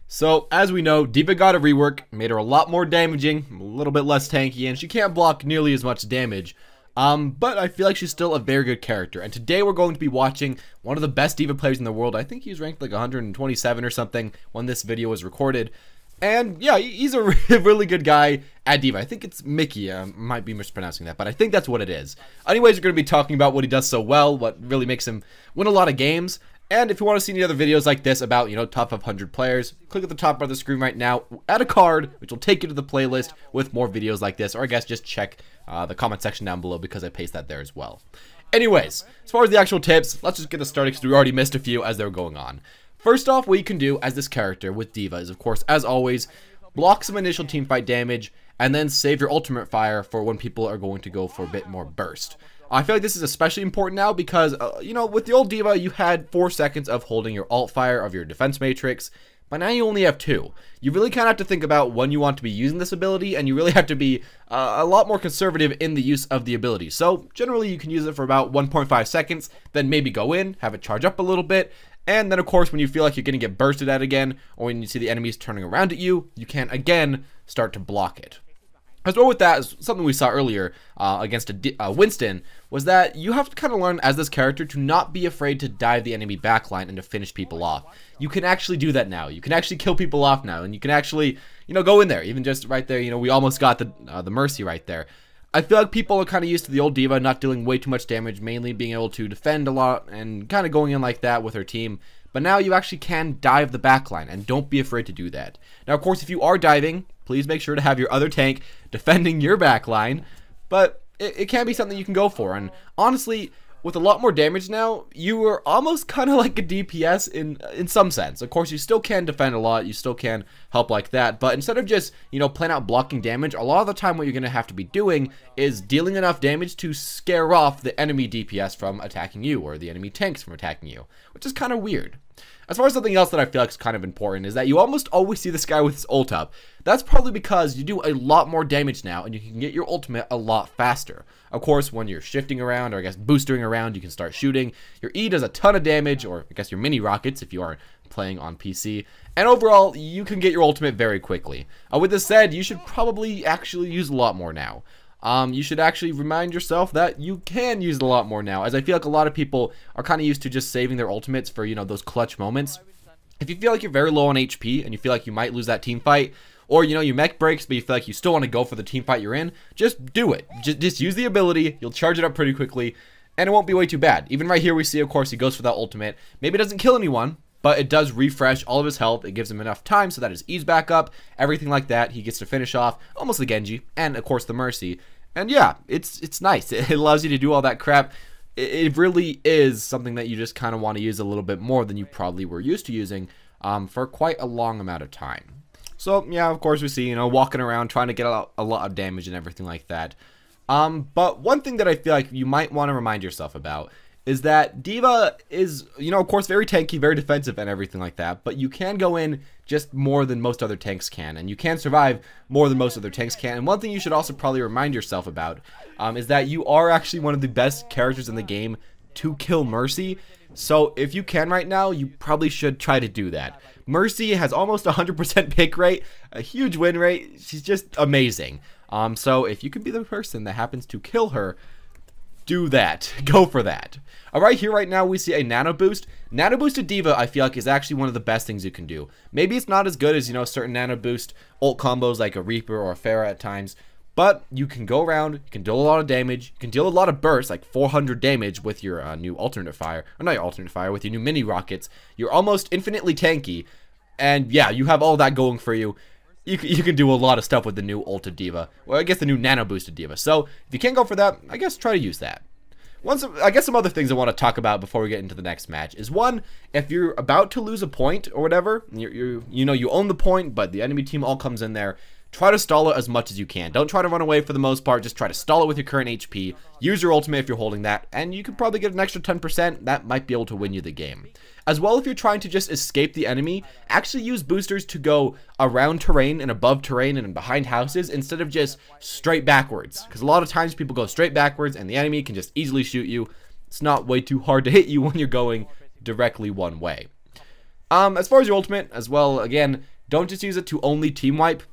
So, as we know, D.Va got a rework, made her a lot more damaging, a little bit less tanky, and she can't block nearly as much damage. But I feel like she's still a very good character. And today we're going to be watching one of the best D.Va players in the world. I think he's ranked like 127 or something when this video was recorded. And yeah, he's a really good guy at D.Va. I think it's Mickie. Might be mispronouncing that, but I think that's what it is. Anyways, we're going to be talking about what he does so well, what really makes him win a lot of games. And if you want to see any other videos like this about, top 500 players, click at the top of the screen right now, add a card, which will take you to the playlist with more videos like this, or I guess just check the comment section down below because I paste that there as well. Anyways, as far as the actual tips, let's just get this started because we already missed a few as they were going on. First off, what you can do as this character with D.Va is, of course, as always, block some initial teamfight damage, and then save your ultimate fire for when people are going to go for a bit more burst. I feel like this is especially important now because, with the old D.Va, you had 4 seconds of holding your alt fire of your defense matrix, but now you only have 2. You really kind of have to think about when you want to be using this ability, and you really have to be a lot more conservative in the use of the ability. So, generally, you can use it for about 1.5 seconds, then maybe go in, have it charge up a little bit, and then, of course, when you feel like you're going to get bursted at again, or when you see the enemies turning around at you, you can, again, start to block it. As well with that, something we saw earlier against Winston, was that you have to kind of learn as this character to not be afraid to dive the enemy backline and to finish people off. You can actually do that now. You can actually kill people off now, and you can actually, go in there. Even just right there, we almost got the Mercy right there. I feel like people are kind of used to the old D.Va not dealing way too much damage, mainly being able to defend a lot and kind of going in like that with her team. But now you actually can dive the backline, and don't be afraid to do that. Now, of course, if you are diving, please make sure to have your other tank defending your backline, but it can be something you can go for. And honestly, with a lot more damage now, you are almost kind of like a DPS in some sense. Of course, you still can defend a lot, you still can help like that, but instead of just, plain out blocking damage, a lot of the time what you're going to have to be doing is dealing enough damage to scare off the enemy DPS from attacking you, or the enemy tanks from attacking you, which is kind of weird. As far as something else that I feel like is kind of important is that you almost always see this guy with his ult up. That's probably because you do a lot more damage now and you can get your ultimate a lot faster. Of course, when you're shifting around, or I guess boosting around, you can start shooting. Your E does a ton of damage, or I guess your mini rockets if you are playing on PC. And overall, you can get your ultimate very quickly. With this said, you should probably actually use a lot more now. You should actually remind yourself that you can use it a lot more now, as I feel like a lot of people are kind of used to just saving their ultimates for, those clutch moments. If you feel like you're very low on HP and you feel like you might lose that team fight, or, your mech breaks, but you feel like you still want to go for the team fight you're in, just do it. Just use the ability, you'll charge it up pretty quickly, and it won't be way too bad. Even right here we see, of course, he goes for that ultimate. Maybe it doesn't kill anyone, but it does refresh all of his health. It gives him enough time so that his E's back up, everything like that. He gets to finish off almost the Genji, and of course the Mercy. And yeah, it's nice. It allows you to do all that crap. It really is something that you just kind of want to use a little bit more than you probably were used to using for quite a long amount of time. So yeah, of course we see, walking around trying to get a lot of damage and everything like that. But one thing that I feel like you might want to remind yourself about is that D.Va is, of course, very tanky, very defensive and everything like that, but you can go in just more than most other tanks can, and you can survive more than most other tanks can. And one thing you should also probably remind yourself about is that you are actually one of the best characters in the game to kill Mercy. So if you can right now, you probably should try to do that. Mercy has almost 100% pick rate, a huge win rate. She's just amazing. So if you can be the person that happens to kill her, do that. Go for that. Alright, here right now we see a nano boost. Nano boosted D.Va, I feel like, is actually one of the best things you can do. Maybe it's not as good as, certain nano boost ult combos like a Reaper or a Pharah at times, but you can go around, you can deal a lot of damage, you can deal a lot of bursts, like 400 damage with your new alternate fire, or not your alternate fire, with your new mini rockets. You're almost infinitely tanky, and yeah, you have all that going for you. You can do a lot of stuff with the new ulted D.Va. Well, I guess the new nano boosted D.Va. So, if you can't go for that, I guess try to use that. I guess some other things I want to talk about before we get into the next match is, one, if you're about to lose a point or whatever, you own the point, but the enemy team all comes in there, try to stall it as much as you can. Don't try to run away for the most part. Just try to stall it with your current HP. Use your ultimate if you're holding that, and you could probably get an extra 10%. That might be able to win you the game. As well, if you're trying to just escape the enemy, actually use boosters to go around terrain and above terrain and behind houses instead of just straight backwards. Because a lot of times people go straight backwards and the enemy can just easily shoot you. It's not way too hard to hit you when you're going directly one way. As far as your ultimate, as well, again, don't just use it to only team wipe.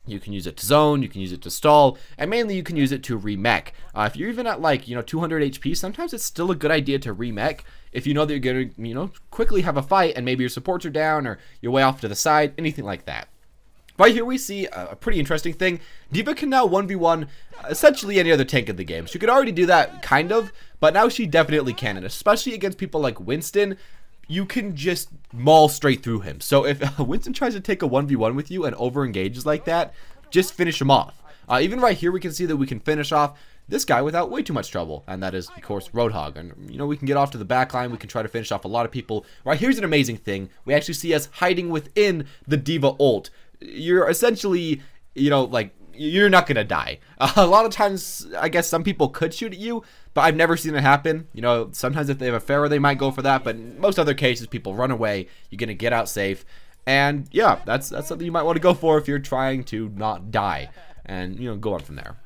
You can use it to zone, you can use it to stall, and mainly you can use it to remech. If you're even at like, 200 HP, sometimes it's still a good idea to remech if you know that you're gonna, quickly have a fight and maybe your supports are down or you're way off to the side, anything like that. Right here we see a pretty interesting thing. D.Va can now 1v1 essentially any other tank in the game. She could already do that, kind of, but now she definitely can, and especially against people like Winston, you can just maul straight through him. So if Winston tries to take a 1v1 with you and over-engages like that, just finish him off. Even right here, we can see that we can finish off this guy without way too much trouble, and that is, of course, Roadhog. And, we can get off to the back line. We can try to finish off a lot of people. Right, here's an amazing thing. We actually see us hiding within the D.Va ult. You're essentially, like, you're not gonna die. A lot of times, I guess some people could shoot at you, but I've never seen it happen. Sometimes if they have a Pharaoh, they might go for that, but in most other cases, people run away. You're gonna get out safe, and yeah, that's something you might want to go for if you're trying to not die, and go on from there.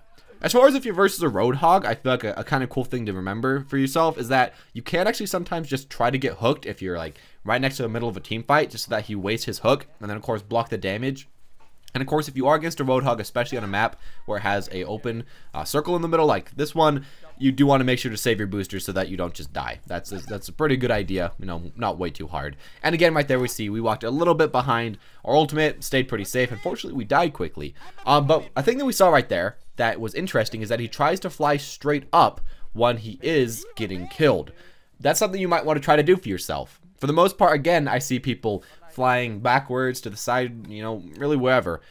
As far as if you're versus a Roadhog, I feel like a kind of cool thing to remember for yourself is that you can actually sometimes just try to get hooked if you're like right next to the middle of a team fight, just so that he wastes his hook, and then of course block the damage. And of course, if you are against a Roadhog, especially on a map where it has a open circle in the middle like this one, you do want to make sure to save your boosters so that you don't just die. That's a pretty good idea, not way too hard. And again, right there we see we walked a little bit behind our ultimate, stayed pretty safe. Unfortunately, we died quickly. But a thing that we saw right there that was interesting is that he tries to fly straight up when he is getting killed. That's something you might want to try to do for yourself. For the most part, again, I see people flying backwards to the side, really wherever.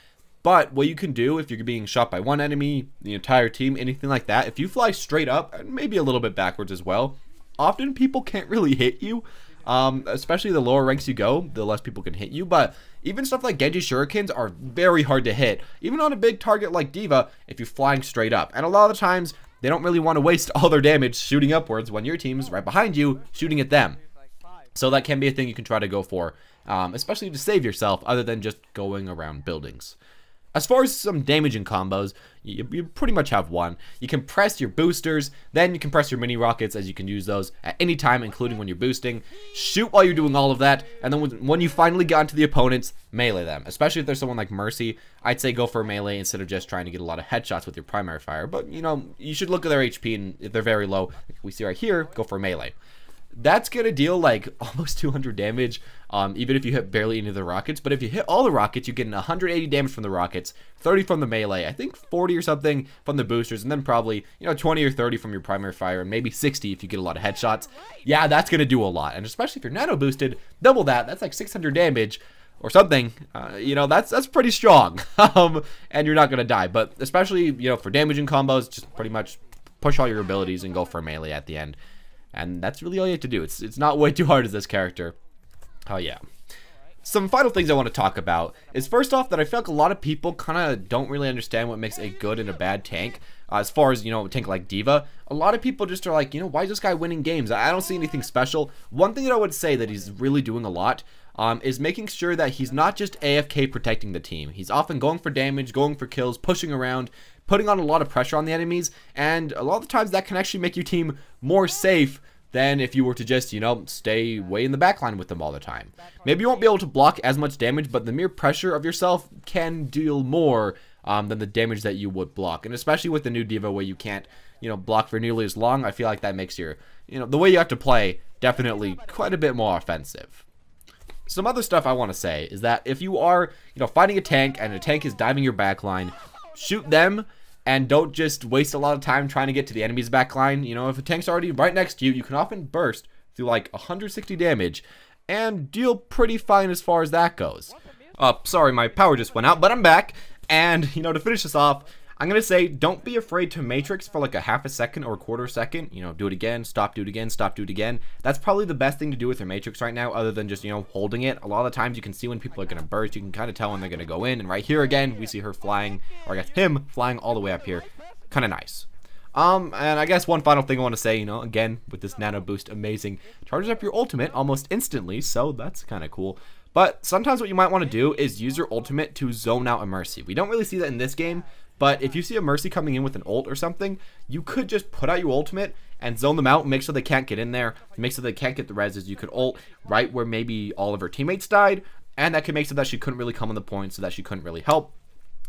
But what you can do if you're being shot by one enemy, the entire team, anything like that, if you fly straight up, and maybe a little bit backwards as well, often people can't really hit you. Especially the lower ranks you go, the less people can hit you. But even stuff like Genji shurikens are very hard to hit. Even on a big target like D.Va, if you're flying straight up. And a lot of the times, they don't really want to waste all their damage shooting upwards when your team's right behind you, shooting at them. So that can be a thing you can try to go for, especially to save yourself, other than just going around buildings. As far as some damaging combos, you pretty much have one. You can press your boosters, then you can press your mini rockets, as you can use those at any time, including when you're boosting. Shoot while you're doing all of that, and then when you finally get onto the opponents, melee them. Especially if there's someone like Mercy, I'd say go for melee instead of just trying to get a lot of headshots with your primary fire. But, you should look at their HP, and if they're very low, like we see right here, go for melee. That's gonna deal like almost 200 damage, even if you hit barely any of the rockets. But if you hit all the rockets, you get 180 damage from the rockets, 30 from the melee, I think 40 or something from the boosters, and then probably 20 or 30 from your primary fire, and maybe 60 if you get a lot of headshots. Yeah, that's gonna do a lot, and especially if you're nano boosted, double that. That's like 600 damage or something. That's pretty strong, and you're not gonna die. But especially for damaging combos, just pretty much push all your abilities and go for melee at the end. And that's really all you have to do. It's not way too hard as this character. Oh yeah. Some final things I want to talk about is first off that I feel like a lot of people kind of don't really understand what makes a good and a bad tank. As far as, a tank like D.Va, a lot of people just are like, why is this guy winning games? I don't see anything special. One thing that I would say that he's really doing a lot is making sure that he's not just AFK protecting the team. He's often going for damage, going for kills, pushing around, putting on a lot of pressure on the enemies, and a lot of the times that can actually make your team more safe than if you were to just, stay way in the backline with them all the time. Maybe you won't be able to block as much damage, but the mere pressure of yourself can deal more than the damage that you would block. And especially with the new D.Va where you can't, block for nearly as long, I feel like that makes your, the way you have to play definitely quite a bit more offensive. Some other stuff I want to say is that if you are, fighting a tank and a tank is diving your backline, shoot them. And don't just waste a lot of time trying to get to the enemy's backline. If a tank's already right next to you, you can often burst through like 160 damage and deal pretty fine as far as that goes. Sorry, my power just went out, but I'm back. And, to finish this off, I'm going to say don't be afraid to matrix for like a half a second or a quarter second. Do it again, stop, do it again, stop, do it again. That's probably the best thing to do with your matrix right now, other than just, holding it. A lot of the times you can see when people are going to burst. You can kind of tell when they're going to go in. And right here again, we see her flying, or I guess him flying all the way up here. Kind of nice. And I guess one final thing I want to say, again, with this nano boost, amazing. Charges up your ultimate almost instantly, so that's kind of cool. But sometimes what you might want to do is use your ultimate to zone out a Mercy. We don't really see that in this game, but if you see a Mercy coming in with an ult or something, you could just put out your ultimate and zone them out, make sure they can't get in there, make sure they can't get the reses. You could ult right where maybe all of her teammates died, and that can make so that she couldn't really come on the point, so that she couldn't really help.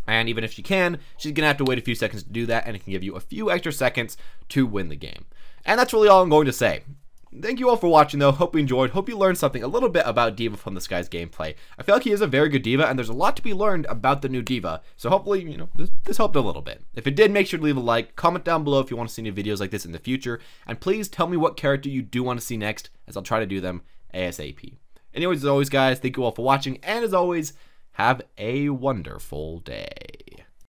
And even if she can, she's going to have to wait a few seconds to do that, and it can give you a few extra seconds to win the game. And that's really all I'm going to say. Thank you all for watching, though. Hope you enjoyed. Hope you learned something a little bit about D.va from this guy's gameplay. I feel like he is a very good D.va, and there's a lot to be learned about the new D.va. So hopefully, you know, this helped a little bit. If it did, make sure to leave a like. Comment down below if you want to see any videos like this in the future. And please tell me what character you do want to see next, as I'll try to do them ASAP. Anyways, as always, guys, thank you all for watching. And as always, have a wonderful day.